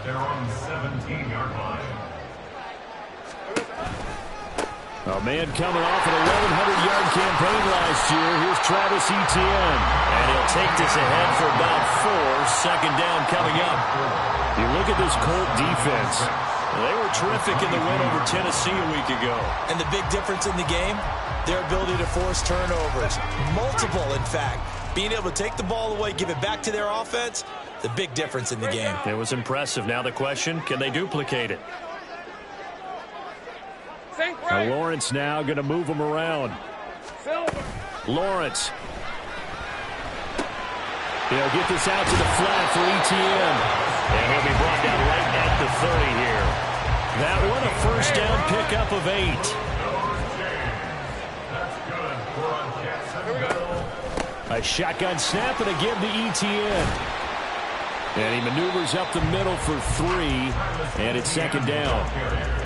They're on the 17-yard line. A man coming off an 1,100-yard campaign last year. Here's Travis Etienne. And he'll take this ahead for about 4. Second down coming up. You look at this Colt defense. They were terrific in the win over Tennessee a week ago. And the big difference in the game, their ability to force turnovers. Multiple, in fact. Being able to take the ball away, give it back to their offense, the big difference in the game. It was impressive. Now the question, can they duplicate it? Now Lawrence now going to move him around. Lawrence. He'll get this out to the flat for Etienne. And he'll be brought down right at the 30 here. That one a first down pickup of 8. A shotgun snap and a give to Etienne. And he maneuvers up the middle for 3. And it's second down.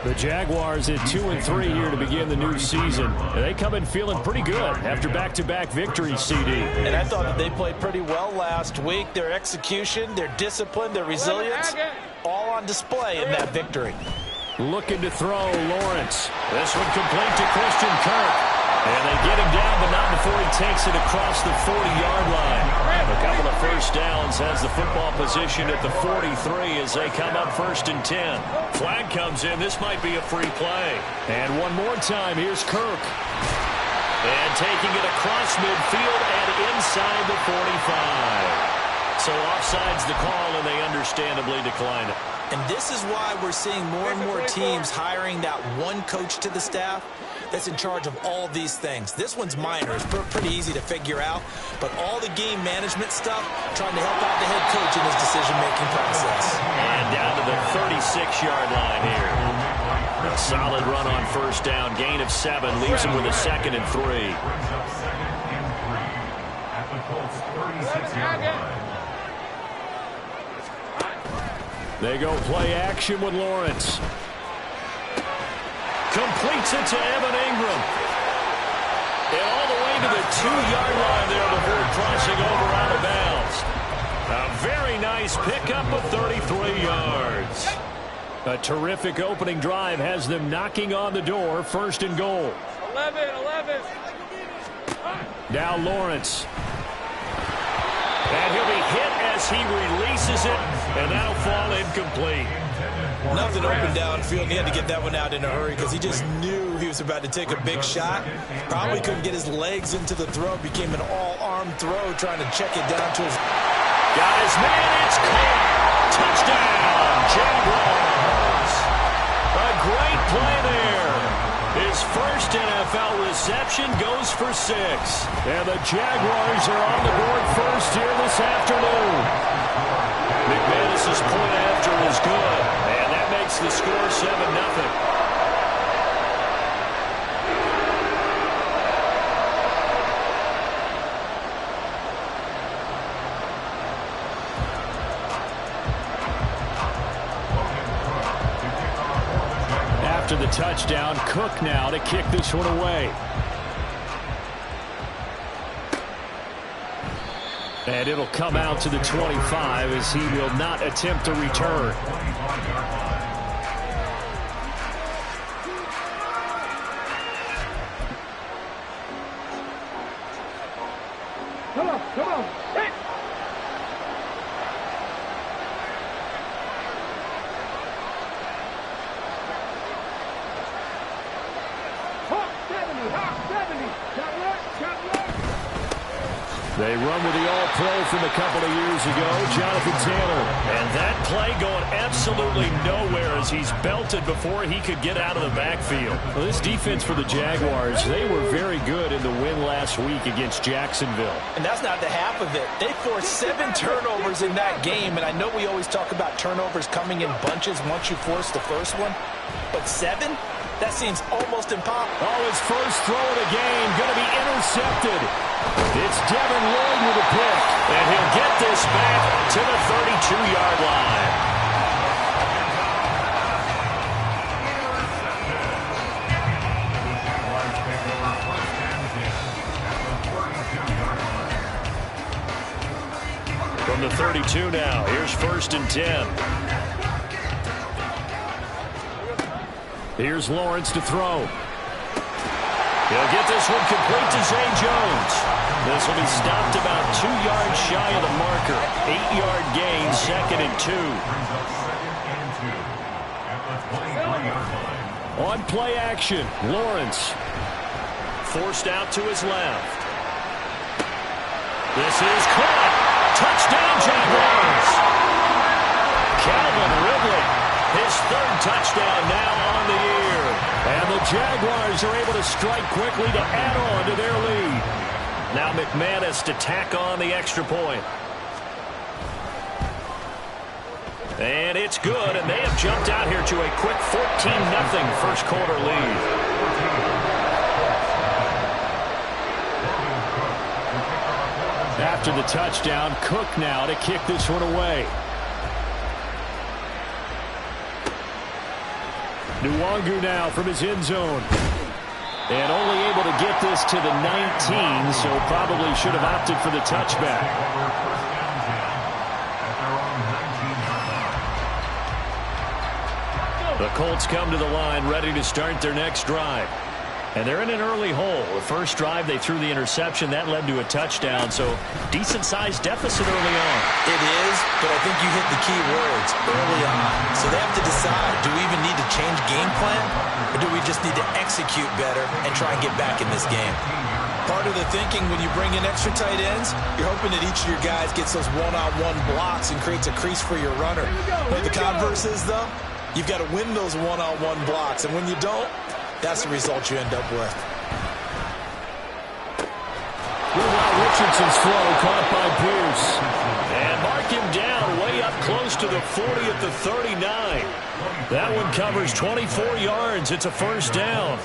The Jaguars at 2-3 here to begin the new season. And they come in feeling pretty good after back-to-back victories, CD. And I thought that they played pretty well last week. Their execution, their discipline, their resilience, all on display in that victory. Looking to throw, Lawrence. This one complete to Christian Kirk. And they get him down, but not before he takes it across the 40-yard line. A couple of first downs, has the football position at the 43 as they come up 1st and 10. Flag comes in. This might be a free play. And one more time, here's Kirk. And taking it across midfield and inside the 45. So offside's the call, and they understandably decline it. And this is why we're seeing more and more teams hiring that one coach to the staff that's in charge of all these things. This one's minor. It's pretty easy to figure out. But all the game management stuff, trying to help out the head coach in his decision-making process. And down to the 36-yard line here. A solid run on first down. Gain of 7. Leaves him with a 2nd and 3. At the Colts 36-yard line. They go play action with Lawrence. Completes it to Evan Ingram. And all the way to the 2-yard line there before crossing over out of bounds. A very nice pickup of 33 yards. A terrific opening drive has them knocking on the door. 1st and goal. 11. Now Lawrence. And he'll be hit as he releases it, and that'll fall incomplete. Nothing open downfield. He had to get that one out in a hurry because he just knew he was about to take a big shot. Probably couldn't get his legs into the throw. Became an all-arm throw trying to check it down to his... Got his man. It's caught. Touchdown, Jaguars. A great play there. His first NFL reception goes for 6. And the Jaguars are on the board first here this afternoon. McManus's point after is good. And that makes the score 7-0. After the touchdown, Cook now to kick this one away. And it'll come out to the 25 as he will not attempt to return. Come on. Hey. Hawk 70. Got work. They run with the all-pro from a couple of years ago, Jonathan Taylor. And that play going absolutely nowhere as he's belted before he could get out of the backfield. Well, this defense for the Jaguars, they were very good in the win last week against Jacksonville. And that's not the half of it. They forced 7 turnovers in that game, and I know we always talk about turnovers coming in bunches once you force the first one, but 7? That seems almost impossible. Oh, his first throw of the game going to be intercepted. It's Devin Lloyd with a pick. And he'll get this back to the 32-yard line. From the 32 now, here's 1st and 10. Here's Lawrence to throw. He'll get this one complete to Zay Jones. This will be stopped about 2 yards shy of the marker. 8-yard gain, 2nd and 2. On play action, Lawrence. Forced out to his left. This is caught. Touchdown, Jaguars. Calvin Ridley, his 3rd touchdown now on the year. And the Jaguars are able to strike quickly to add on to their lead. Now McManus to tack on the extra point. And it's good, and they have jumped out here to a quick 14-0 first quarter lead. After the touchdown, Cook now to kick this one away. Nwangu now from his end zone. And only able to get this to the 19, so probably should have opted for the touchback. The Colts come to the line ready to start their next drive. And they're in an early hole. The first drive, they threw the interception. That led to a touchdown, so decent-sized deficit early on. It is, but I think you hit the key words, early on. So they have to decide, do we even need to change game plan, or do we just need to execute better and try and get back in this game? Part of the thinking when you bring in extra tight ends, you're hoping that each of your guys gets those one-on-one blocks and creates a crease for your runner. But the converse is, though, you've got to win those one-on-one blocks, and when you don't, that's the result you end up with. Richardson's throw caught by Pierce. And mark him down way up close to the 40 at the 39. That one covers 24 yards. It's a first down.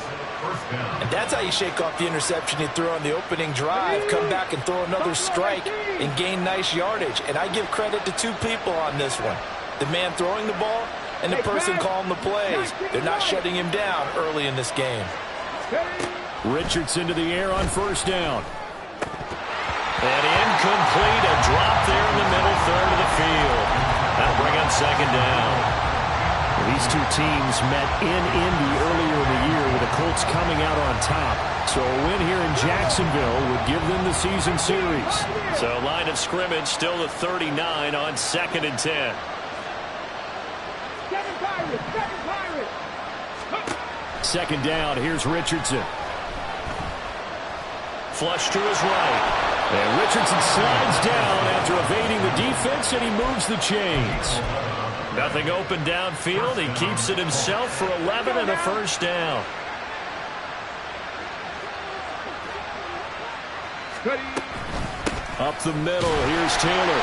And that's how you shake off the interception you threw on the opening drive, come back and throw another strike and gain nice yardage. And I give credit to 2 people on this one. The man throwing the ball and the person calling the plays. They're not shutting him down early in this game. Richardson to the air on first down. And incomplete, a drop there in the middle third of the field. That'll bring up second down. These 2 teams met in Indy earlier in the year with the Colts coming out on top. So a win here in Jacksonville would give them the season series. So line of scrimmage still the 39 on 2nd and 10. Second down, here's Richardson. Flush to his right. And Richardson slides down after evading the defense, and he moves the chains. Nothing open downfield. He keeps it himself for 11 and a first down. Up the middle, here's Taylor.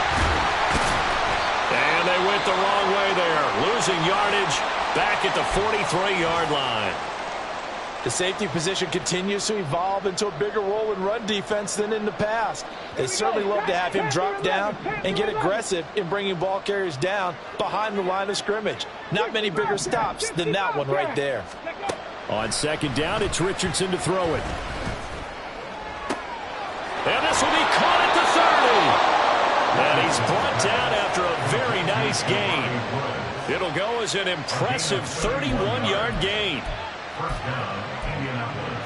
And they went the wrong way there. Losing yardage back at the 43-yard line. The safety position continues to evolve into a bigger role in run defense than in the past. They certainly love to have him drop down and get aggressive in bringing ball carriers down behind the line of scrimmage. Not many bigger stops than that one right there. On second down, it's Richardson to throw it. And this will be caught at the 30. And he's brought down after a very nice gain. It'll go as an impressive 31-yard gain. First down, Indianapolis.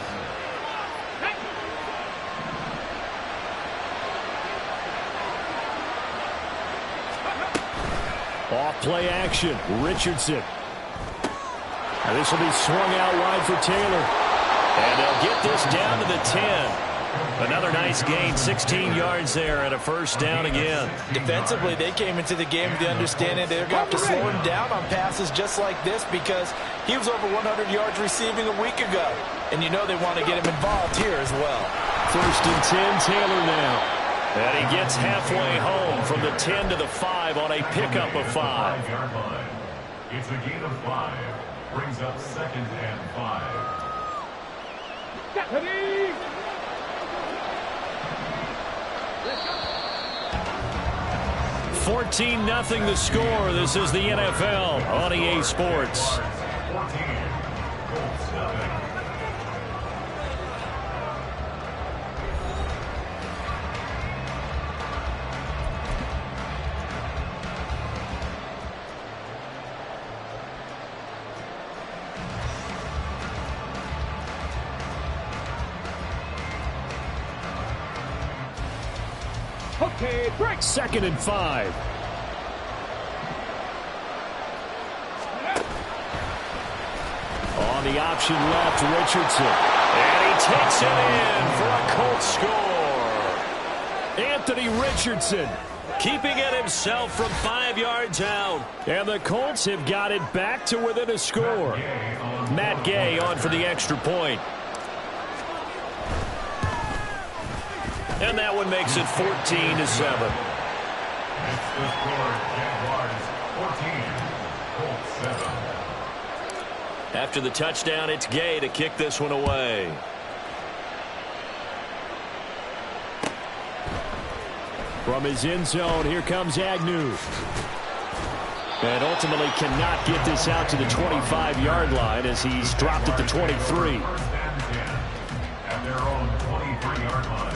Off play action, Richardson. And this will be swung out wide for Taylor. And they'll get this down to the 10. Another nice gain, 16 yards there, and a first down again. Defensively, they came into the game with the understanding they're going to have to slow him down on passes just like this because he was over 100 yards receiving a week ago. And you know they want to get him involved here as well. First and 10, Taylor now. And he gets halfway home from the 10 to the 5 on a pickup of 5. 5-yard line. It's a gain of 5. Brings up 2nd and 5. 14-0 the score. This is the NFL on EA Sports. 14. Colts nothing. Okay, break. 2nd and 5. On the option left, Richardson. And he takes it in for a Colts score. Anthony Richardson. Keeping it himself from 5 yards out. And the Colts have got it back to within a score. Matt Gay on for the extra point. And that one makes it 14-7. It's the score. Jaguars 14, Colts 7. After the touchdown, it's Gay to kick this one away. From his end zone, here comes Agnew. And ultimately cannot get this out to the 25-yard line as he's dropped at the 23. First and 10 at their own 23-yard line.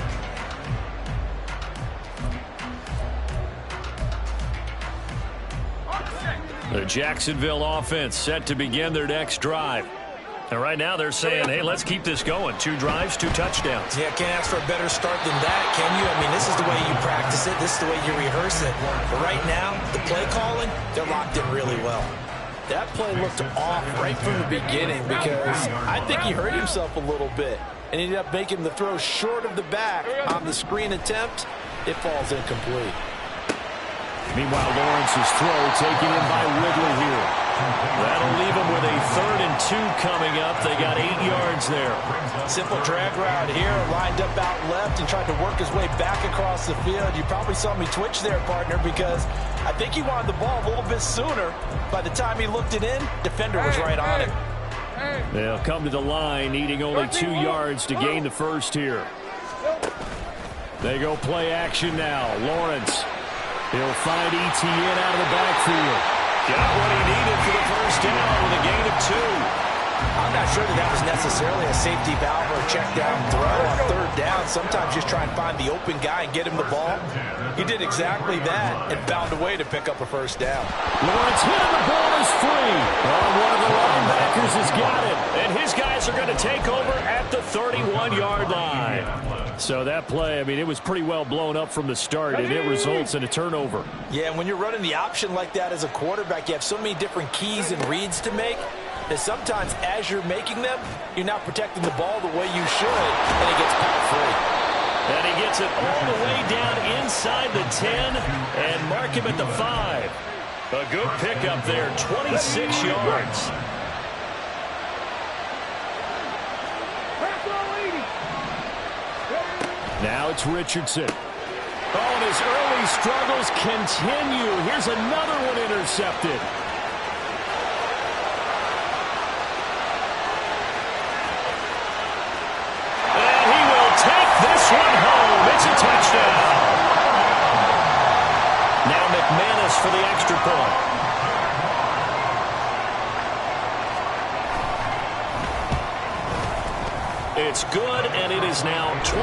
The Jacksonville offense set to begin their next drive. And right now they're saying, hey, let's keep this going. 2 drives, 2 touchdowns. Yeah, can't ask for a better start than that, can you? I mean, this is the way you practice it. This is the way you rehearse it. But right now, the play calling, they're locked in really well. That play looked off right from the beginning because I think he hurt himself a little bit and ended up making the throw short of the back on the screen attempt. It falls incomplete. Meanwhile, Lawrence's throw taken in by Ridley here. That'll leave them with a 3rd and 2 coming up. They got 8 yards there. Simple drag route here, lined up out left and tried to work his way back across the field. You probably saw me twitch there, partner, because I think he wanted the ball a little bit sooner. By the time he looked it in, defender was right on him. They'll come to the line, needing only 2 yards to gain the first here. They go play action now. Lawrence. He'll find Etienne out of the backfield. Got what he needed for the first down with a gain of 2. I'm not sure that was necessarily a safety valve or a check down throw on 3rd down. Sometimes just try and find the open guy and get him the ball. He did exactly that and found a way to pick up a first down. Lawrence hit him, the ball is free. Oh, one of the linebackers has got it. And his guys are going to take over at the 31-yard line. So that play, I mean, it was pretty well blown up from the start, and it results in a turnover. Yeah, and when you're running the option like that as a quarterback, you have so many different keys and reads to make that sometimes as you're making them, you're not protecting the ball the way you should, and it gets caught free. And he gets it all the way down inside the 10 and mark him at the 5. A good pickup there, 26 yards. Now it's Richardson. Oh, and his early struggles continue. Here's another one intercepted. And he will take this one home. It's a touchdown. Now McManus for the extra point. It's good, and it is now 21-7.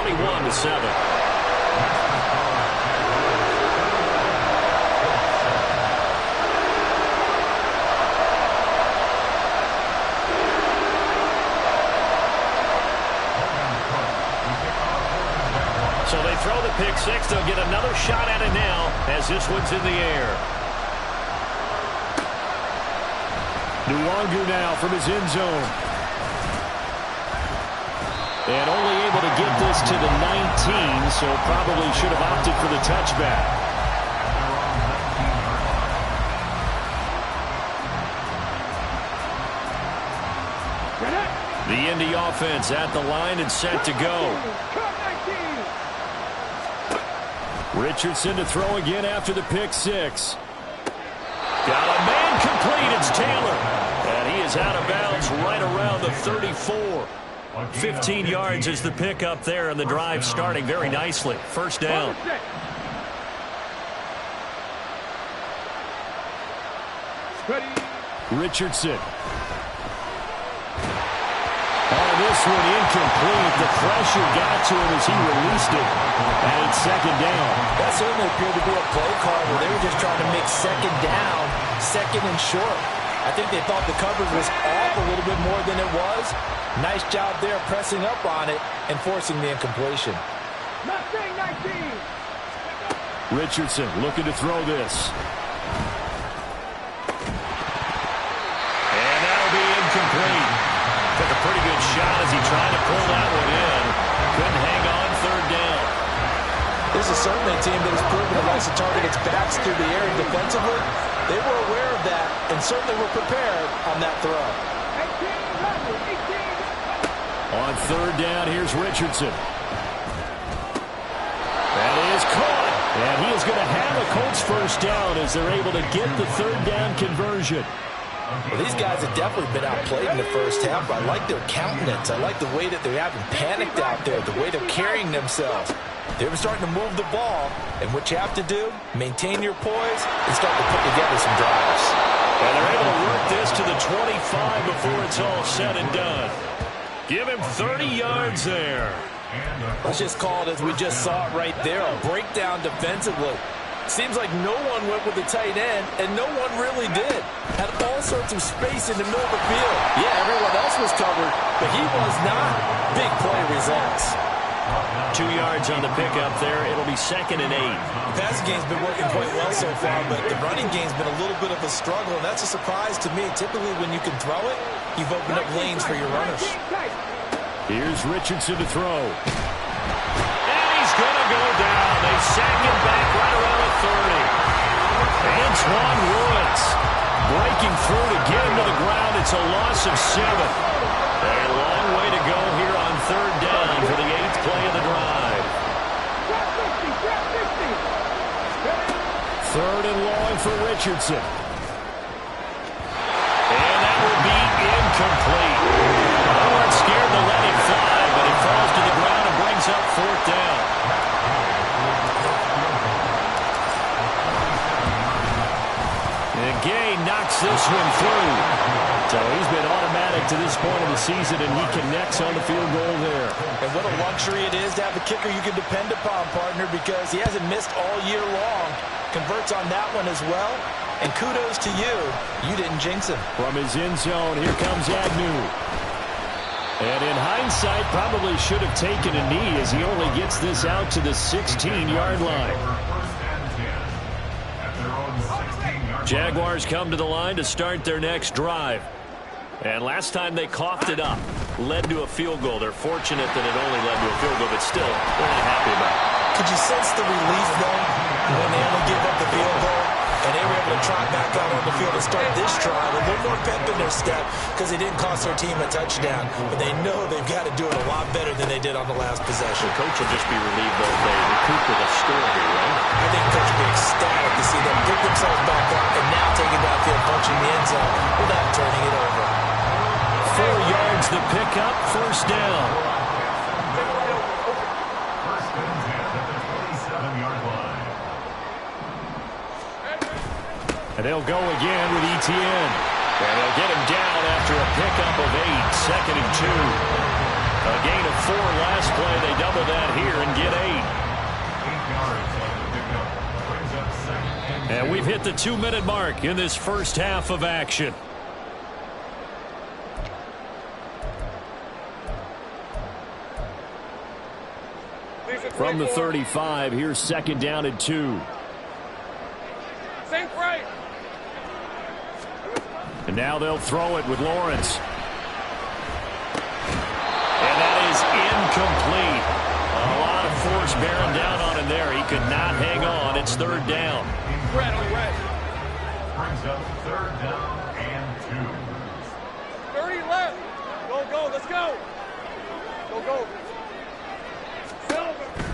So they throw the pick six. They'll get another shot at it now as this one's in the air. Nwangu now from his end zone. And only able to get this to the 19, so probably should have opted for the touchback. The Indy offense at the line and set to go. Richardson to throw again after the pick six. Got a man complete. It's Taylor. And he is out of bounds right around the 34. 15 yards is the pickup there, and the drive starting very nicely. First down. Richardson. Oh, this one incomplete. The pressure got to him as he released it. And it's second down. That certainly appeared to be a play call where they were just trying to make second down, second and short. I think they thought the coverage was off a little bit more than it was. Nice job there pressing up on it and forcing the incompletion. Richardson looking to throw this. And that'll be incomplete. Took a pretty good shot as he tried to pull that one in. Couldn't hang on third down. This is certainly a team that has proven it likes to target its backs through the air defensively. They were aware of that and certainly were prepared on that throw. 18. On third down, here's Richardson. That is caught. And he is going to have a Colts first down as they're able to get the third down conversion. Well, these guys have definitely been outplayed in the first half, but I like their countenance. I like the way that they haven't panicked out there, the way they're carrying themselves. They were starting to move the ball, and what you have to do, maintain your poise and start to put together some drives. And they're able to work this to the 25 before it's all said and done. Give him 30 yards there. Let's just call it as we just saw it right there, a breakdown defensively. Seems like no one went with the tight end, and no one really did. Had all sorts of space in the middle of the field. Yeah, everyone else was covered, but he was not. Big play results. 2 yards on the pickup there. It'll be 2nd and 8. The passing game's been working quite well so far, but the running game's been a little bit of a struggle, and that's a surprise to me. Typically, when you can throw it, you've opened up lanes for your runners. Here's Richardson to throw. And he's going to go down. They sack him back right around the 30. Antoine Woods breaking through to get him to the ground. It's a loss of 7. A long way to go here on third down for the 8th play of the drive. Third and long for Richardson. And that will be incomplete. They weren't scared to let him fly, but he falls to the ground and brings up 4th down. And Gay knocks this one through. So he's been automatic to this point of the season, and he connects on the field goal there. And what a luxury it is to have a kicker you can depend upon, partner, because he hasn't missed all year long. Converts on that one as well. And kudos to you. You didn't jinx him. From his end zone, here comes Agnew. And in hindsight, probably should have taken a knee as he only gets this out to the 16-yard line. Jaguars come to the line to start their next drive. And last time they coughed it up, led to a field goal. They're fortunate that it only led to a field goal, but still, they're not happy about it. Could you sense the relief, though, when they only give up the field goal and they were able to trot back out on the field and start this drive? A little more pep in their step because they didn't cost their team a touchdown, but they know they've got to do it a lot better than they did on the last possession. The coach will just be relieved, though, if they recoup with a score here, right? I think the coach will be ecstatic to see them pick themselves back up and now take it downfield, punching the end zone without turning it over. 4 yards the pickup, first down. First and 10 at the 27-yard line. And they'll go again with Etienne. And they'll get him down after a pickup of 8, 2nd and 2. A gain of 4 last play. They double that here and get 8. 8 yards on the pickup. Brings up 2nd and 2. And we've hit the 2-minute mark in this first half of action. From the 35, here's 2nd down and 2. Sink right. And now they'll throw it with Lawrence. And that is incomplete. A lot of force bearing down on him there. He could not hang on. It's 3rd down. Red on red. Brings up 3rd down and 2. 30 left. Go, let's go. Go.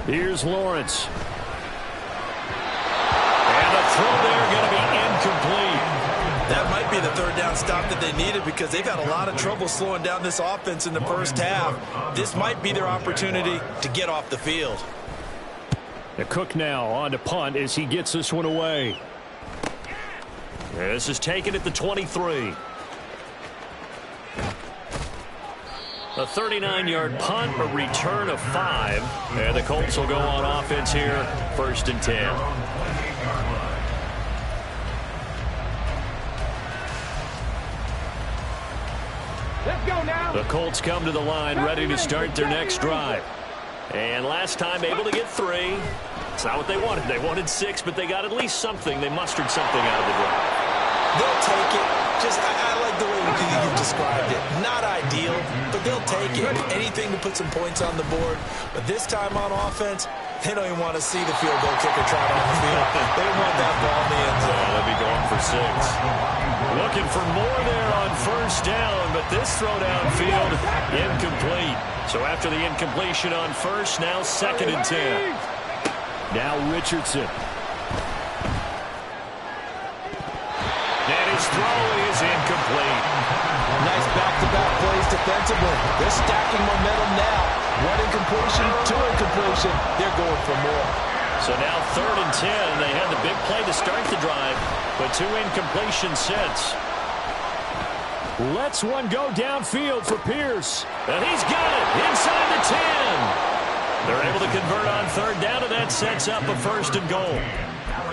Here's Lawrence. And the throw there going to be incomplete. That might be the 3rd down stop that they needed because they've had a lot of trouble slowing down this offense in the first half. This might be their opportunity to get off the field. The Cook now on to punt as he gets this one away. This is taken at the 23. A 39-yard punt, a return of 5. And the Colts will go on offense here, 1st and 10. Let's go now. The Colts come to the line ready to start their next drive. And last time able to get 3. It's not what they wanted. They wanted 6, but they got at least something. They mustered something out of the drive. They'll take it. I like the way you described it. Not ideal, but they'll take it. Anything to put some points on the board. But this time on offense, they don't even want to see the field goal kicker trot on the field. They want that ball in the end zone. They'll be going for 6. Looking for more there on first down, but this throw downfield incomplete. So after the incompletion on first, now 2nd and 10. Now Richardson. And his throw is incomplete. Nice back-to-back plays defensively. They're stacking momentum now. 1 incompletion, 2 incompletion. They're going for more. So now 3rd and 10. They had the big play to start the drive, but 2 incompletions since. Lets one go downfield for Pierce. And he's got it inside the 10. They're able to convert on 3rd down, and that sets up a 1st and goal.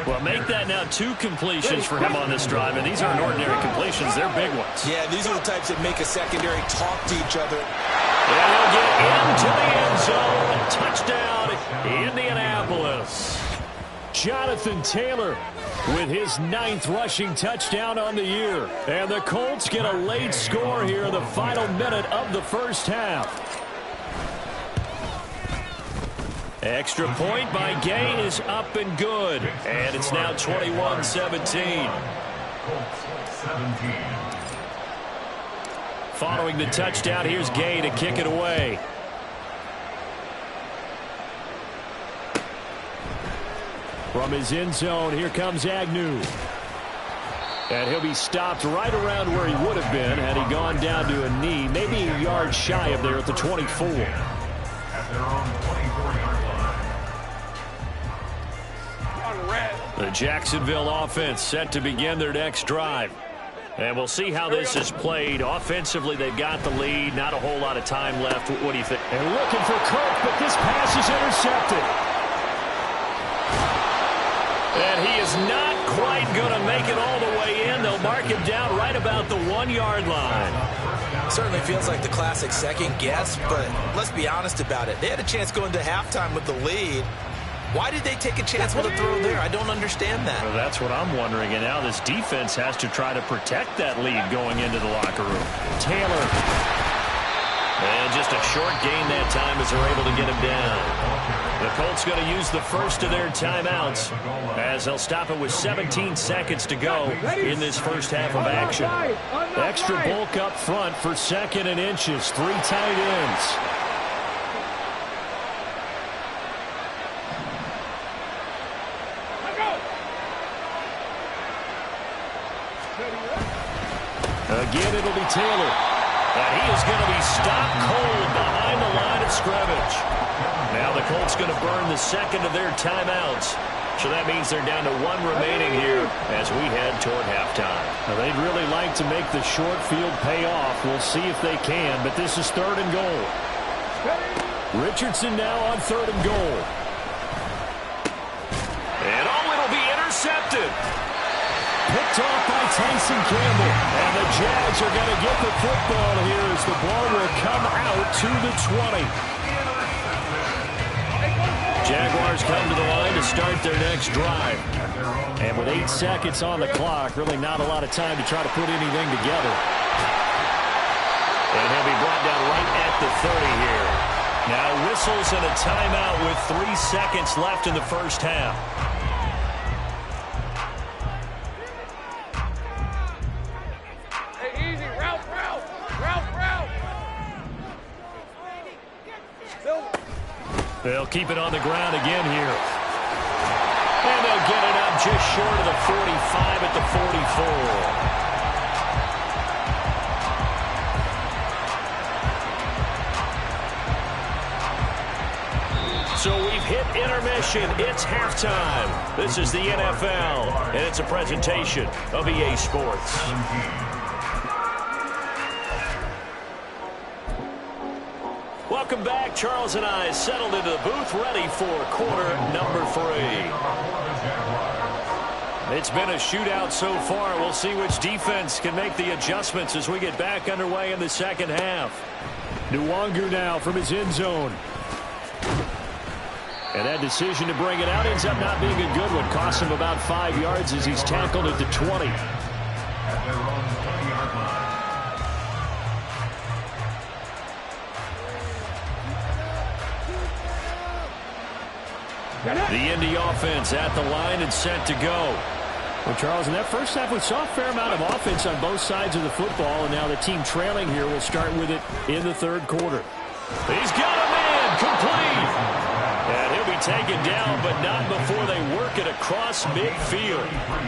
Well, make that now 2 completions for him on this drive, and these aren't ordinary completions. They're big ones. Yeah, these are the types that make a secondary talk to each other. And he'll get into the end zone. Touchdown, Indianapolis. Jonathan Taylor with his 9th rushing touchdown on the year. And the Colts get a late score here in the final minute of the first half. Extra point by Gay is up and good. And it's now 21-17. Following the touchdown, here's Gay to kick it away. From his end zone, here comes Agnew. And he'll be stopped right around where he would have been had he gone down to a knee, maybe a yard shy of there at the 24. At their own 24-yard line. The Jacksonville offense set to begin their next drive. And we'll see how this is played. Offensively, they've got the lead. Not a whole lot of time left. What do you think? And looking for Kirk, but this pass is intercepted. And he is not quite going to make it all the way in. They'll mark him down right about the 1-yard line. Certainly feels like the classic second guess, but let's be honest about it. They had a chance going to halftime with the lead. Why did they take a chance with a throw there? I don't understand that. Well, that's what I'm wondering. And now this defense has to try to protect that lead going into the locker room. Taylor. And just a short gain that time as they're able to get him down. The Colts going to use the first of their timeouts as they'll stop it with 17 seconds to go in this first half of action. Extra bulk up front for 2nd and inches. 3 tight ends. Again, it'll be Taylor. And he is going to be stopped cold behind the line of scrimmage. Now the Colts going to burn the 2nd of their timeouts. So that means they're down to 1 remaining here as we head toward halftime. Now, they'd really like to make the short field pay off. We'll see if they can, but this is 3rd and goal. Richardson now on 3rd and goal. And it'll be intercepted. Picked off by Tyson Campbell. And the Jags are going to get the football here as the ball will come out to the 20. Jaguars come to the line to start their next drive. And with 8 seconds on the clock, really not a lot of time to try to put anything together. And he'll be brought down right at the 30 here. Now whistles and a timeout with 3 seconds left in the first half. They'll keep it on the ground again here. And they'll get it up just short of the 45 at the 44. So we've hit intermission. It's halftime. This is the NFL, and it's a presentation of EA Sports. Welcome back. Charles and I settled into the booth, ready for quarter number 3. It's been a shootout so far. We'll see which defense can make the adjustments as we get back underway in the second half. Nwangu now from his end zone. And that decision to bring it out ends up not being a good one. Costs him about 5 yards as he's tackled at the 20. At their own 20-yard line. The Indy offense at the line and set to go. Well, Charles, in that first half, we saw a fair amount of offense on both sides of the football, and now the team trailing here will start with it in the third quarter. He's got a man complete. And he'll be taken down, but not before they work it across midfield.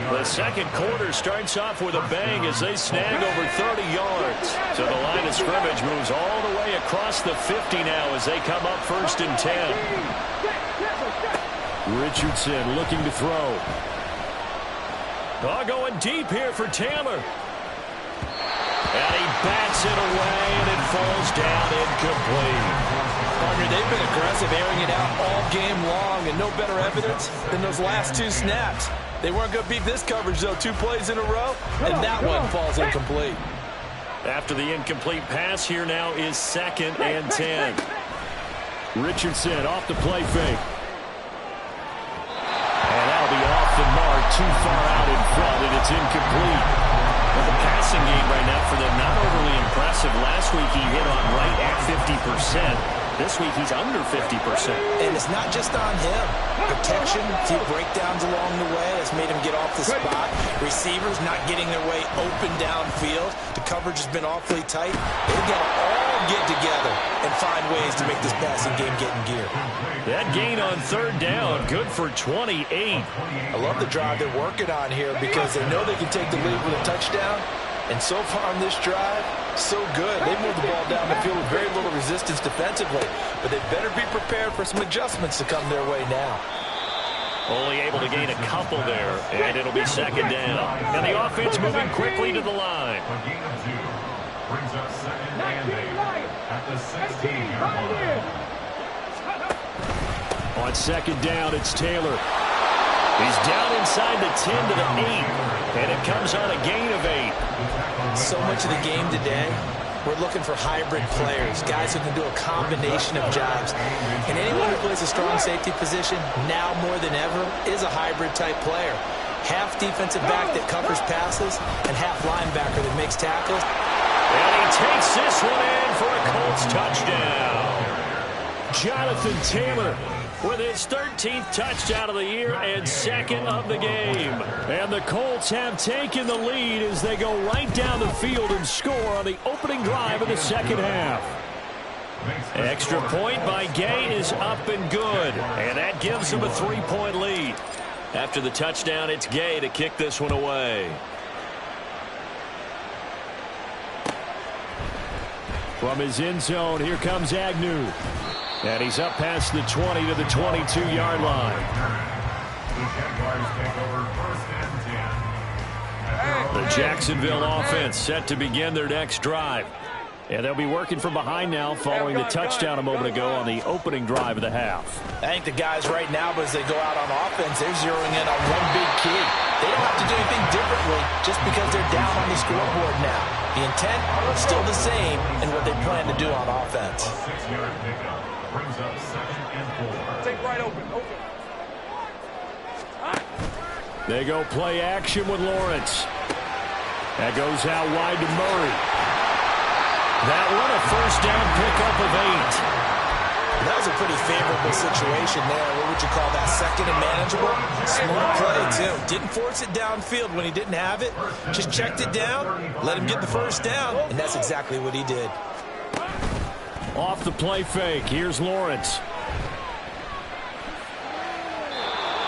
The second quarter starts off with a bang as they snag over 30 yards. So the line of scrimmage moves all the way across the 50 now as they come up 1st and 10. Richardson looking to throw. Going deep here for Taylor. And he bats it away, and it falls down incomplete. Partner, they've been aggressive, airing it out all game long, and no better evidence than those last 2 snaps. They weren't going to beat this coverage, though, 2 plays in a row, and that one falls incomplete. After the incomplete pass, here now is 2nd and 10. Richardson off the play fake. And that'll be off the mark, too far out in front, and it's incomplete. Well, the passing game right now for them, not overly impressive. Last week he hit on right at 50%. This week he's under 50%. And it's not just on him. Protection, few breakdowns along the way has made him get off the spot. Receivers not getting their way open downfield. The coverage has been awfully tight. They've got to all get together and find ways to make this passing game get in gear. That gain on 3rd down, good for 28. I love the drive they're working on here because they know they can take the lead with a touchdown. And so far on this drive, so good. They moved the ball down the field with very little resistance defensively. But they better be prepared for some adjustments to come their way now. Only able to gain a couple there, and it'll be 2nd down. And the offense moving quickly to the line. A gain of 2 brings up 2nd and 8 at the 16-yard line. On 2nd down, it's Taylor. He's down inside the 10 to the 8, and it comes on a gain of 8. So much of the game today, we're looking for hybrid players, guys who can do a combination of jobs. And anyone who plays a strong safety position, now more than ever, is a hybrid-type player. Half defensive back that covers passes, and half linebacker that makes tackles. And he takes this one in for a Colts touchdown. Jonathan Taylor with his 13th touchdown of the year and 2nd of the game. And the Colts have taken the lead as they go right down the field and score on the opening drive of the 2nd half. Extra point by Gay is up and good, and that gives them a 3-point lead. After the touchdown, it's Gay to kick this one away. From his end zone, here comes Agnew. And he's up past the 20 to the 22-yard line. The Jaguars take over 1st and 10. The Jacksonville offense set to begin their next drive. And they'll be working from behind now following the touchdown a moment ago on the opening drive of the half. I think the guys right now, but as they go out on offense, they're zeroing in on one big key. They don't have to do anything differently just because they're down on the scoreboard now. The intent is still the same in what they plan to do on offense. A 6-yard pickup brings up 2nd and 4. Take right open. They go play action with Lawrence. That goes out wide to Murray. That one a 1st down pickup of 8. That was a pretty favorable situation there. What would you call that? 2nd and manageable? Smart play, too. Didn't force it downfield when he didn't have it. Just checked it down, let him get the 1st down, and that's exactly what he did. Off the play fake, here's Lawrence.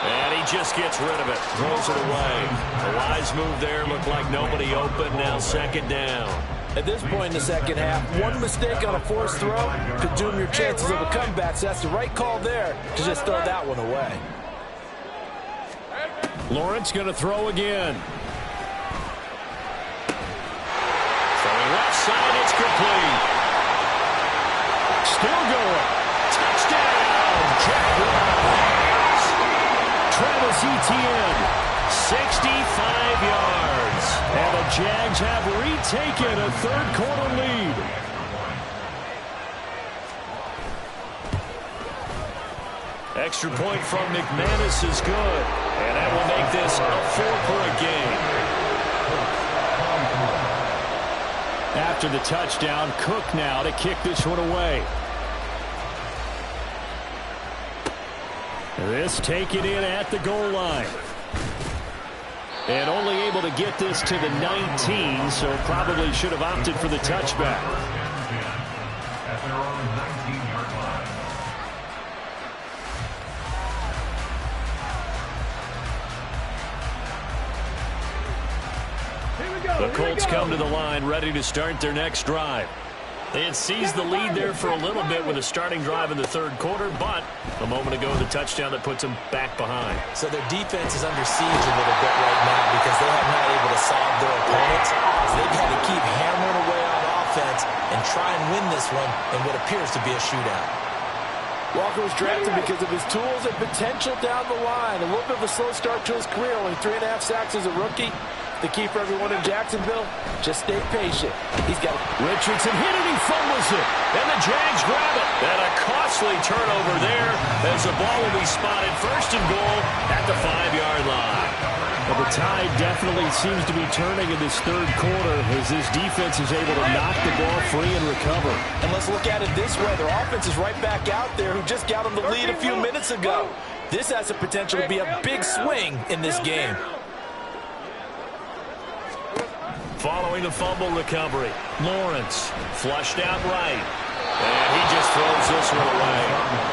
And he just gets rid of it, throws it away. A wise move there, looked like nobody open, now 2nd down. At this point in the 2nd half, one mistake on a forced throw could doom your chances of a comeback. So that's the right call there to just throw that one away. Lawrence going to throw again. Throwing left side, it's complete. Still going. Touchdown, Jaguars. Travis Etienne. 65 yards. And the Jags have retaken a 3rd quarter lead. Extra point from McManus is good. And that will make this a 4-point game. After the touchdown, Cook now to kick this one away. This taken in at the goal line. And only able to get this to the 19, so probably should have opted for the touchback. At their own 19-yard line. The Colts come to the line ready to start their next drive. They had seized the lead there for a little bit with a starting drive in the third quarter, but a moment ago the touchdown that puts them back behind. So their defense is under siege a little bit right now because they have not able to solve their opponents. So they've had to keep hammering away on offense and try and win this one in what appears to be a shootout. Walker was drafted because of his tools and potential down the line. A little bit of a slow start to his career, only 3.5 sacks as a rookie. The key for everyone in Jacksonville, just stay patient. He's got Richardson hit it, he fumbles it. And the Jags grab it. And a costly turnover there as the ball will be spotted first and goal at the 5-yard line. Well, the tide definitely seems to be turning in this third quarter as this defense is able to knock the ball free and recover. And let's look at it this way. Their offense is right back out there who just got them the lead a few minutes ago. This has the potential to be a big swing in this game. Following the fumble recovery, Lawrence flushed out right. And he just throws this one away.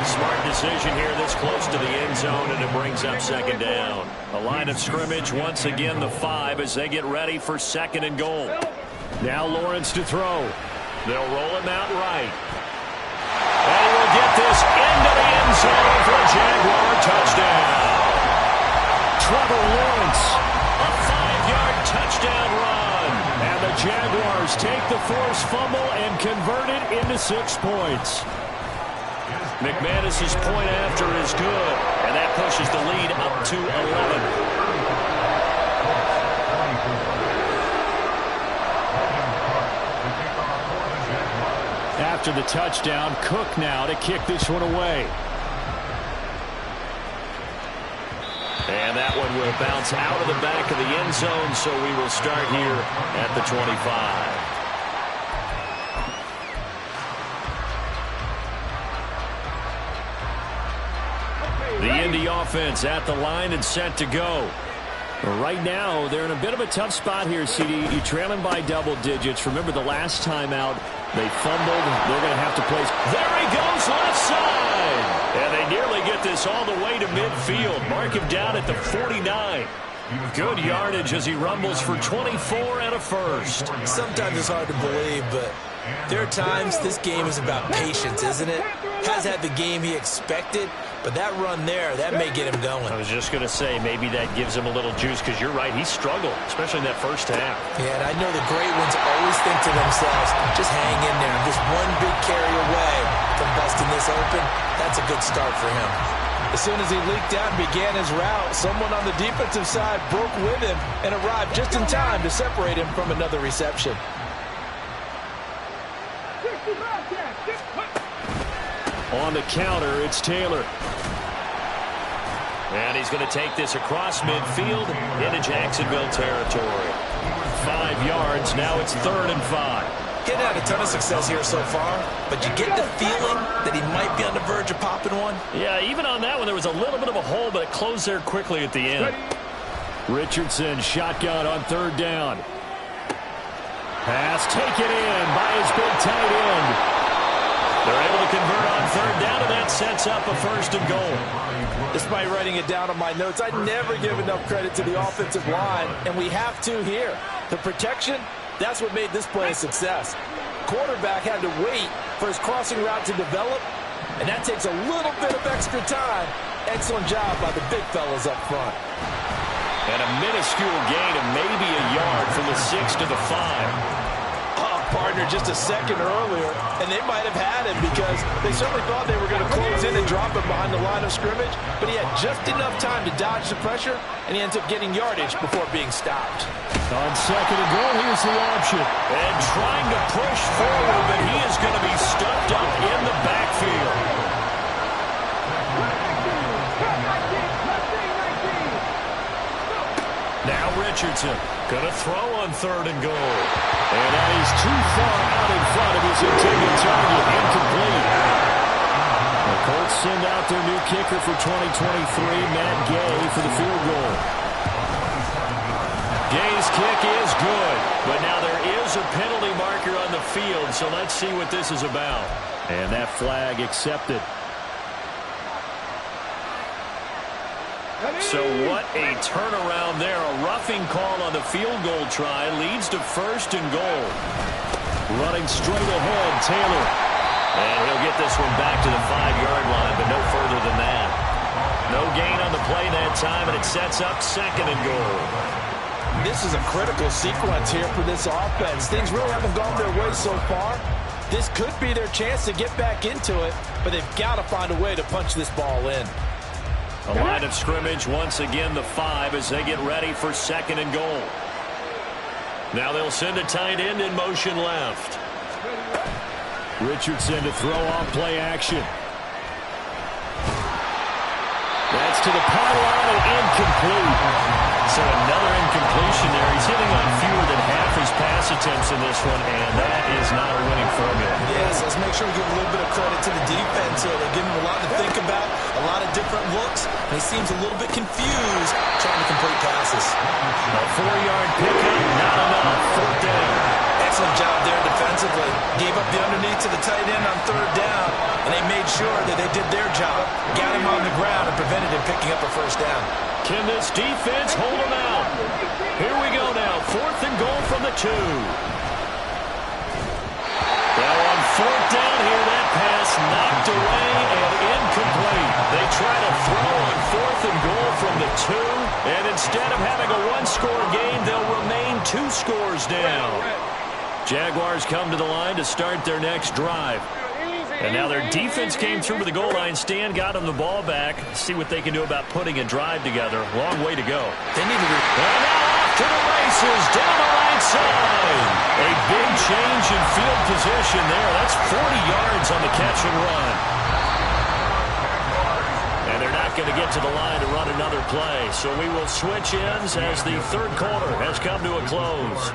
Smart decision here this close to the end zone, and it brings up second down. A line of scrimmage, once again the 5 as they get ready for second and goal. Now Lawrence to throw. They'll roll him out right. And he will get this into the end zone for a Jaguar touchdown. Trevor Lawrence. A 5-yard touchdown run. And the Jaguars take the forced fumble and convert it into 6 points. McManus's point after is good, and that pushes the lead up to 11. After the touchdown, Cook now to kick this one away. And that one will bounce out of the back of the end zone, so we will start here at the 25. The Indy offense at the line and set to go. Right now, they're in a bit of a tough spot here, CD. You're trailing by double digits. Remember the last time out, they fumbled. They're going to have to place. There he goes, left side. And they nearly get this all the way to midfield. Mark him down at the 49. Good yardage as he rumbles for 24 and a first. Sometimes it's hard to believe, but there are times this game is about patience, isn't it? Has had the game he expected, but that run there, that may get him going. I was just going to say, maybe that gives him a little juice, because you're right, he struggled, especially in that first half. Yeah, and I know the great ones always think to themselves, just hang in there. Just one big carry away from busting this open. That's a good start for him. As soon as he leaked out and began his route, someone on the defensive side broke with him and arrived just in time to separate him from another reception. On the counter, it's Taylor. And he's going to take this across midfield into Jacksonville territory. 5 yards, now it's 3rd and 5. Getting had a ton of success here so far, but you get the feeling that he might be on the verge of popping one. Yeah, even on that one, there was a little bit of a hole, but it closed there quickly at the end. Richardson, shotgun on 3rd down. Pass taken in by his big tight end. They're able to convert on 3rd down, and that sets up a 1st and goal. Despite writing it down on my notes, I never give enough credit to the offensive line, and we have to here. The protection, that's what made this play a success. Quarterback had to wait for his crossing route to develop, and that takes a little bit of extra time. Excellent job by the big fellas up front. And a minuscule gain of maybe a yard from the 6 to the 5. Partner just a second earlier, and they might have had him because they certainly thought they were going to close in and drop him behind the line of scrimmage, but he had just enough time to dodge the pressure, and he ends up getting yardage before being stopped. On 2nd and goal, here's the option. And trying to push forward, but he is going to be stuffed up in the backfield. Richardson. Going to throw on 3rd and goal. And that is too far out in front of his intended target. Incomplete. The Colts send out their new kicker for 2023, Matt Gay, for the field goal. Gay's kick is good, but now there is a penalty marker on the field, so let's see what this is about. And that flag accepted. So what a turnaround there. A roughing call on the field goal try leads to 1st and goal. Running straight ahead, Taylor. And he'll get this one back to the 5-yard line, but no further than that. No gain on the play that time, and it sets up 2nd and goal. This is a critical sequence here for this offense. Things really haven't gone their way so far. This could be their chance to get back into it, but they've got to find a way to punch this ball in. A line of scrimmage, once again the 5 as they get ready for 2nd and goal. Now they'll send a tight end in motion left. Richardson to throw on play action. That's to the pylon and incomplete. So another incompletion there. He's hitting on fewer than half his pass attempts in this one, and that is not a winning formula. Yes, let's make sure we give a little bit of credit to the defense here. They're giving him a lot to think about, a lot of different looks, and he seems a little bit confused trying to complete passes. A 4-yard pickup, not enough. 4th down. Excellent job there defensively. Gave up the underneath to the tight end on 3rd down, and they made sure that they did their job. Got him on the ground and prevented him picking up a 1st down. Can this defense hold him out? Here we go now. 4th and goal from the 2. Now on 4th down here, that pass knocked away and incomplete. They try to throw on 4th and goal from the 2, and instead of having a 1-score game, they'll remain 2 scores down. Jaguars come to the line to start their next drive. And now their defense came through to the goal line. Stan got them the ball back. See what they can do about putting a drive together. Long way to go. They need to and now off to the races down the right side. A big change in field position there. That's 40 yards on the catch and run. And they're not going to get to the line to run another play. So we will switch ends as the 3rd quarter has come to a close.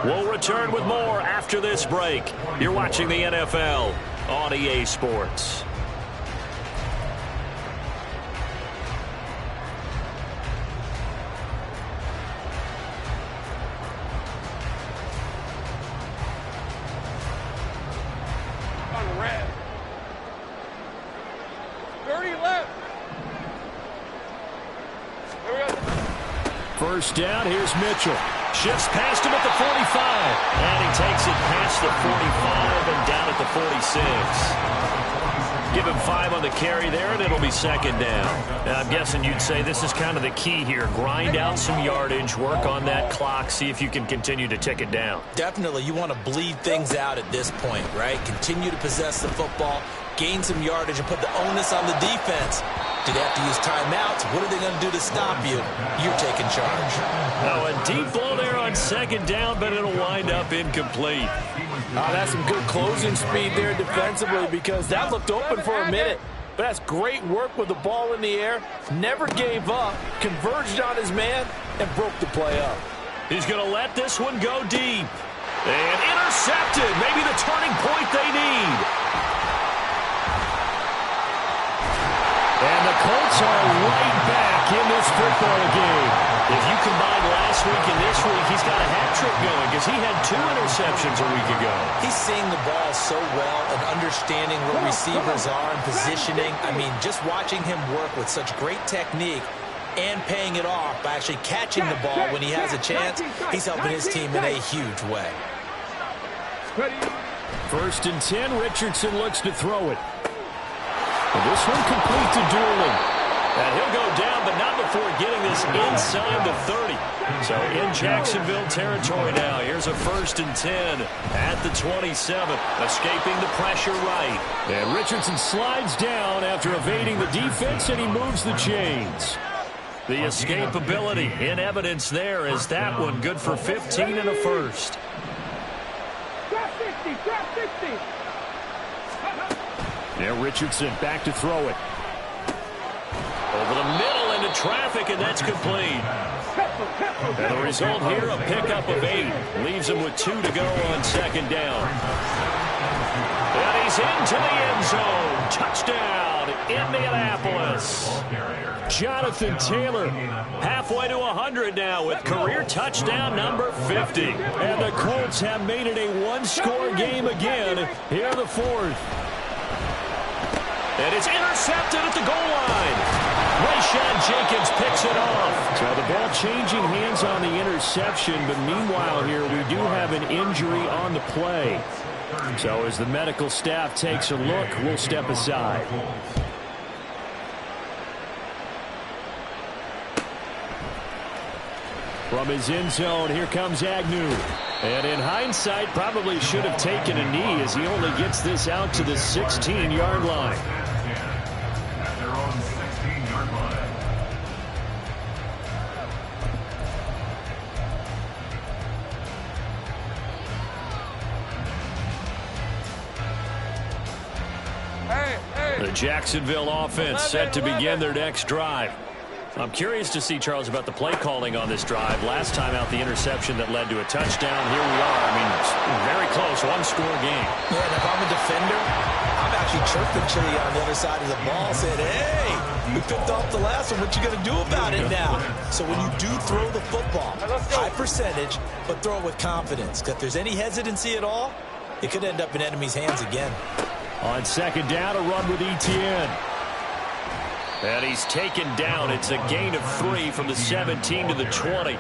We'll return with more after this break. You're watching the NFL on EA Sports. On red. 30 left. There we go. 1st down, here's Mitchell. Shifts past him at the 45. And he takes it past the 45 and down at the 46. Give him 5 on the carry there, and it'll be 2nd down. Now, I'm guessing you'd say this is kind of the key here. Grind out some yardage, work on that clock, see if you can continue to tick it down. Definitely, you want to bleed things out at this point, right? Continue to possess the football, gain some yardage, and put the onus on the defense. Do they have to use timeouts? What are they going to do to stop you? You're taking charge. Now, a deep ball there on 2nd down, but it'll wind up incomplete. That's some good closing speed there defensively because that looked open for a minute. But that's great work with the ball in the air. Never gave up, converged on his man, and broke the play up. He's going to let this one go deep. And intercepted. Maybe the turning point they need. And the Colts are right back in this football game. If you combine last week and this week, he's got a hat trick going because he had 2 interceptions a week ago. He's seeing the ball so well and understanding where receivers are and positioning. I mean, just watching him work with such great technique and paying it off by actually catching the ball when he has a chance, he's helping his team in a huge way. 1st and 10, Richardson looks to throw it. And this one complete to Dooling. And he'll go down, but not before getting this inside the 30. So in Jacksonville territory now. Here's a 1st and 10 at the 27. Escaping the pressure right. And Richardson slides down after evading the defense, and he moves the chains. The escapability in evidence there is that one good for 15 and a 1st. Drop 60, drop 60. Now Richardson back to throw it. Over the middle into traffic, and that's complete. And the result here, a pickup of 8. Leaves him with 2 to go on second down. And he's into the end zone. Touchdown, Indianapolis. Jonathan Taylor halfway to 100 now with career touchdown number 50. And the Colts have made it a one-score game again here in the fourth. And it's intercepted at the goal line. Rayshawn Jenkins picks it off. So the ball changing hands on the interception, but meanwhile here we do have an injury on the play. So as the medical staff takes a look, we'll step aside. From his end zone, here comes Agnew. And in hindsight, probably should have taken a knee as he only gets this out to the 16-yard line. At their own 16-yard line. The Jacksonville offense set to begin their next drive. I'm curious to see, Charles, about the play calling on this drive. Last time out, the interception that led to a touchdown. Here we are. I mean, very close, one-score game. Yeah, and if I'm a defender, I'm actually chirping Chili on the other side of the ball, saying, hey, we picked off the last one. What you going to do about it now? So when you do throw the football, high percentage, but throw it with confidence. Because if there's any hesitancy at all, it could end up in enemy's hands again. On second down, a run with Etienne. And he's taken down. It's a gain of 3 from the 17 to the 20.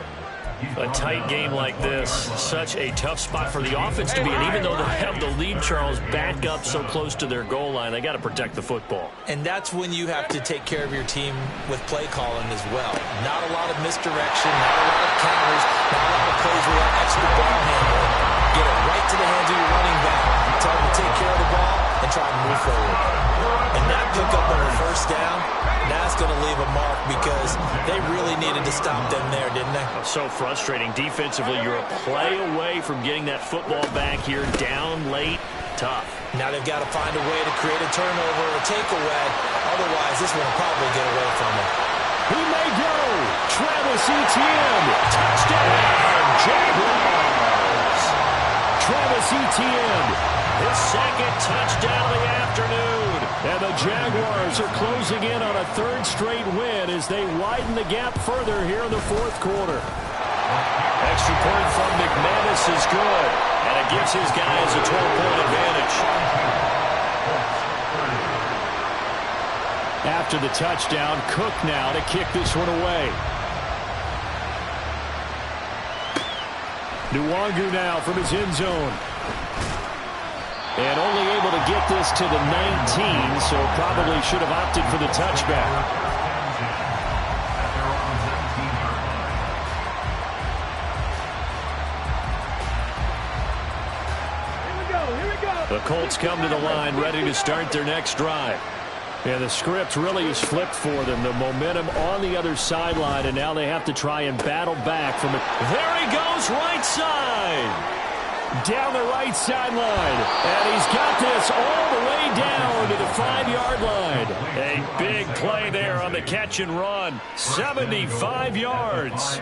A tight game like this, such a tough spot for the offense to be in. Even though they have the lead, Charles, back up so close to their goal line, they got to protect the football. And that's when you have to take care of your team with play calling as well. Not a lot of misdirection, not a lot of counters, not a lot of plays where you have extra ball handling. Get it right to the hands of your running back. Tell them to take care of the ball and try and move forward. And that pickup on the first down, that's going to leave a mark because they really needed to stop them there, didn't they? So frustrating. Defensively, you're a play away from getting that football back here. Down late, tough. Now they've got to find a way to create a turnover or a takeaway. Otherwise, this one will probably get away from them. He may go. Travis Etienne. Touchdown, Jaguars. Travis Etienne. His second touchdown of the afternoon. And the Jaguars are closing in on a third straight win as they widen the gap further here in the fourth quarter. Extra point from McManus is good. And it gives his guys a 12-point advantage. After the touchdown, Cook now to kick this one away. Nwangu now from his end zone. And only able to get this to the 19, so probably should have opted for the touchback. Here we go. The Colts come to the line ready to start their next drive. Yeah, the script really is flipped for them. The momentum on the other sideline, and now they have to try and battle back from it. There he goes, right side. Down the right sideline. And he's got this all the way down to the 5-yard line. A big play there on the catch and run. 75 yards.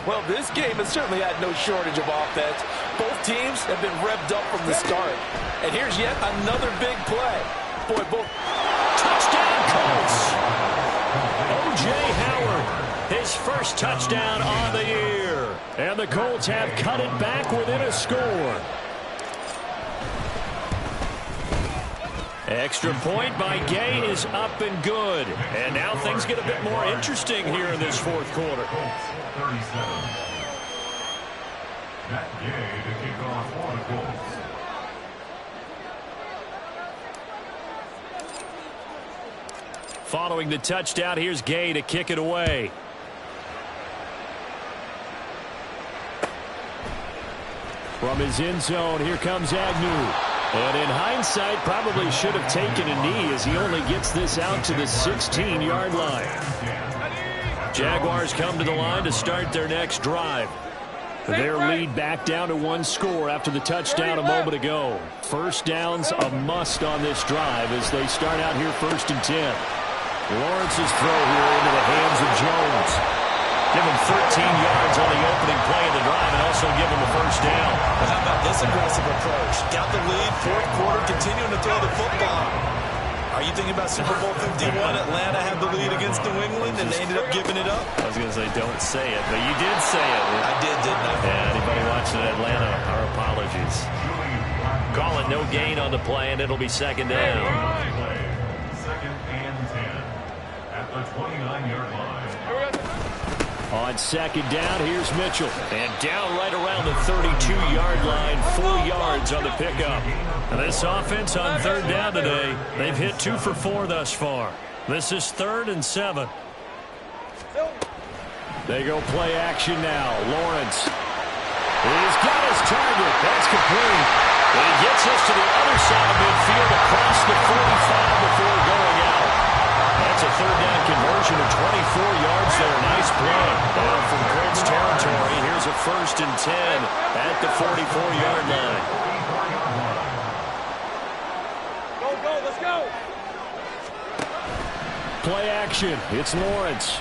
Well, this game has certainly had no shortage of offense. Both teams have been revved up from the start. And here's yet another big play. Boy, both. Touchdown, Colts. O.J. Howard, his first touchdown on the year. And the Colts have cut it back within a score. Extra point by Gay is up and good. And now things get a bit more interesting here in this fourth quarter. 37. Matt Gay to kick off for the Colts. Following the touchdown, here's Gay to kick it away. From his end zone, here comes Agnew. And in hindsight, probably should have taken a knee as he only gets this out to the 16-yard line. Jaguars come to the line to start their next drive. Their lead back down to 1 score after the touchdown a moment ago. First down's a must on this drive as they start out here 1st and 10. Lawrence's throw here into the hands of Jones. Give him 13 yards on the opening play of the drive and also give him a first down. But how about this aggressive approach? Got the lead, fourth quarter, continuing to throw the football. Are you thinking about Super Bowl 51? Atlanta had the lead against New England, and they ended up giving it up? I was going to say, don't say it, but you did say it. I did, didn't I? Yeah, anybody watching Atlanta, our apologies. Call it no gain on the play, and it'll be second down. Second and 10 at the 29-yard line. On second down, here's Mitchell. And down right around the 32-yard line, 4 yards on the pickup. This offense on third down today, they've hit 2 for 4 thus far. This is 3rd and 7. They go play action now. Lawrence. He's got his target. That's complete. And he gets us to the other side of midfield across the 45 before going out. That's a third down conversion of 24 yards there. Nice play. Down from Colts territory. Here's a 1st and 10 at the 44-yard line. Go, let's go. Play action. It's Lawrence.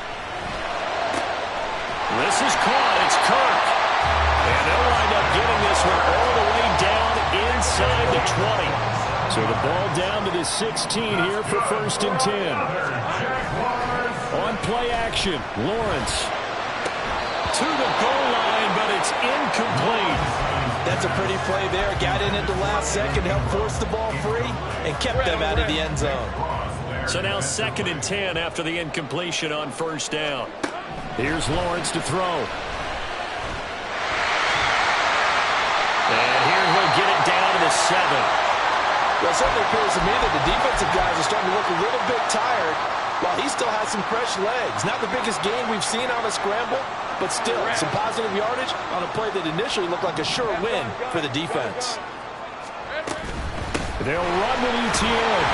This is caught. It's Kirk. And they'll wind up getting this one all the way down inside the 20. So the ball down to the 16 here for 1st and 10. On play action, Lawrence. To the goal line, but it's incomplete. That's a pretty play there. Got in at the last second, helped force the ball free, and kept them out of the end zone. So now 2nd and 10 after the incompletion on 1st down. Here's Lawrence to throw. And here he'll get it down to the 7. Well, it certainly appears to me that the defensive guys are starting to look a little bit tired while he still has some fresh legs. Not the biggest gain we've seen on a scramble, but still some positive yardage on a play that initially looked like a sure win for the defense. They'll run with ETN.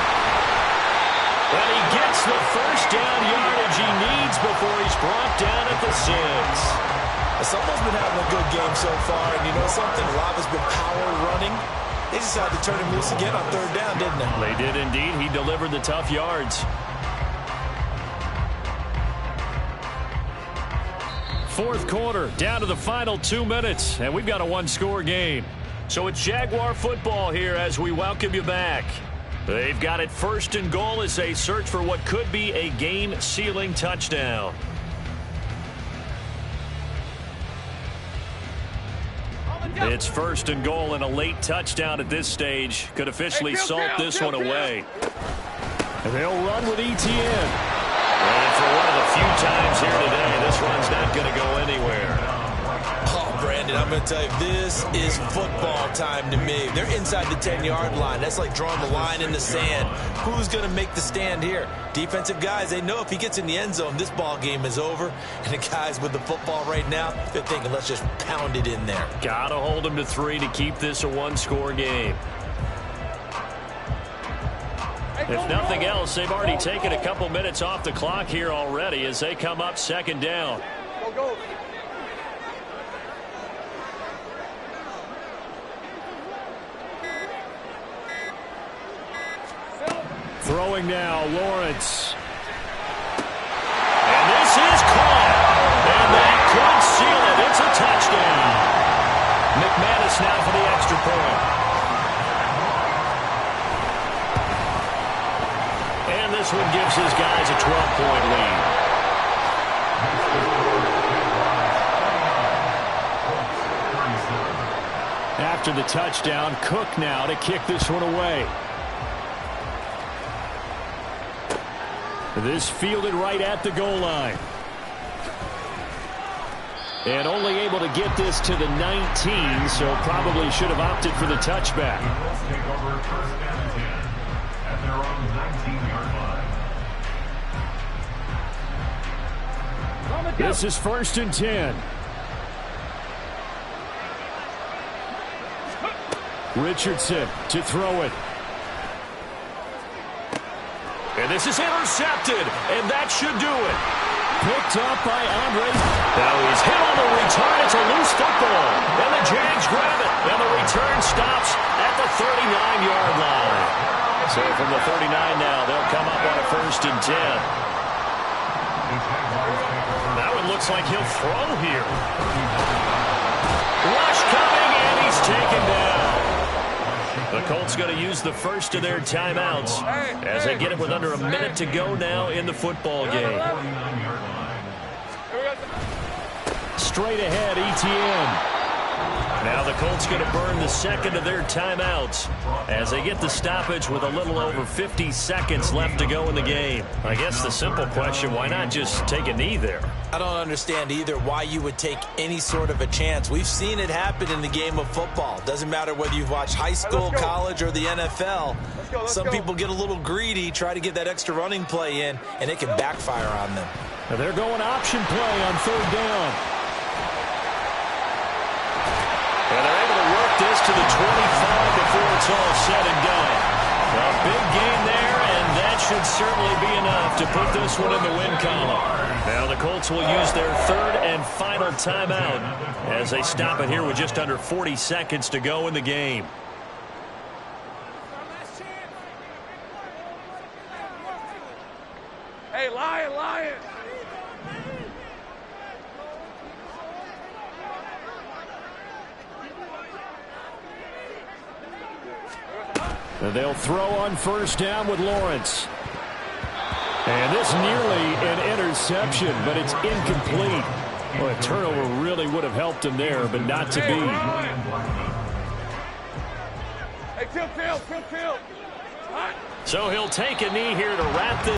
And he gets the first down yardage he needs before he's brought down at the 6. Someone's been having a good game so far, and you know something? A lot has been power running. They decided to turn him loose again on third down, didn't they? They did indeed. He delivered the tough yards. 4th quarter, down to the final 2 minutes, and we've got a one-score game. So it's Jaguar football here as we welcome you back. They've got it 1st and goal as they search for what could be a game-sealing touchdown. It's 1st and goal, and a late touchdown at this stage could officially salt this one away. And they'll run with ETN. And for one of the few times here today, this run's not going to go anywhere. Oh, Brandon, I'm going to tell you, this is football time to me. They're inside the 10-yard line. That's like drawing the line in the sand. Who's going to make the stand here? Defensive guys, they know if he gets in the end zone, this ball game is over. And the guys with the football right now, they're thinking, let's just pound it in there. Got to hold them to 3 to keep this a one-score game. If nothing else, they've already taken a couple minutes off the clock here already as they come up 2nd down. Go. Throwing now, Lawrence. And this is caught. And that could seal it. It's a touchdown. McManus now for the extra point. And this one gives his guys a 12-point lead. After the touchdown, Cook now to kick this one away. This fielded right at the goal line. And only able to get this to the 19, so probably should have opted for the touchback. Let's take over 1st and 10 at their own 19-yard line. This is 1st and 10. Richardson to throw it. And this is intercepted, and that should do it. Picked up by Andre. Now he's hit on the return. It's a loose football. And the Jags grab it. And the return stops at the 39-yard line. So from the 39 now, they'll come up on a 1st and 10. That would looks like he'll throw here. Rush coming, and he's taken down. The Colts going to use the first of their timeouts as they get it with under a minute to go now in the football game. Straight ahead, Etienne. Now the Colts going to burn the second of their timeouts as they get the stoppage with a little over 50 seconds left to go in the game. I guess the simple question, why not just take a knee there? I don't understand either why you would take any sort of a chance. We've seen it happen in the game of football. Doesn't matter whether you've watched high school, college, or the NFL. Some people get a little greedy, try to get that extra running play in, and it can backfire on them. Now they're going option play on third down. And they're able to work this to the 25 before it's all said and done. A big gain there, and that should certainly be enough to put this one in the win column. Now the Colts will use their third and final timeout as they stop it here with just under 40 seconds to go in the game. Hey, Lion, Lion. And they'll throw on first down with Lawrence. And this nearly an interception, but it's incomplete. Well, a turnover really would have helped him there, but not to be. Hey, Till. So he'll take a knee here to wrap this.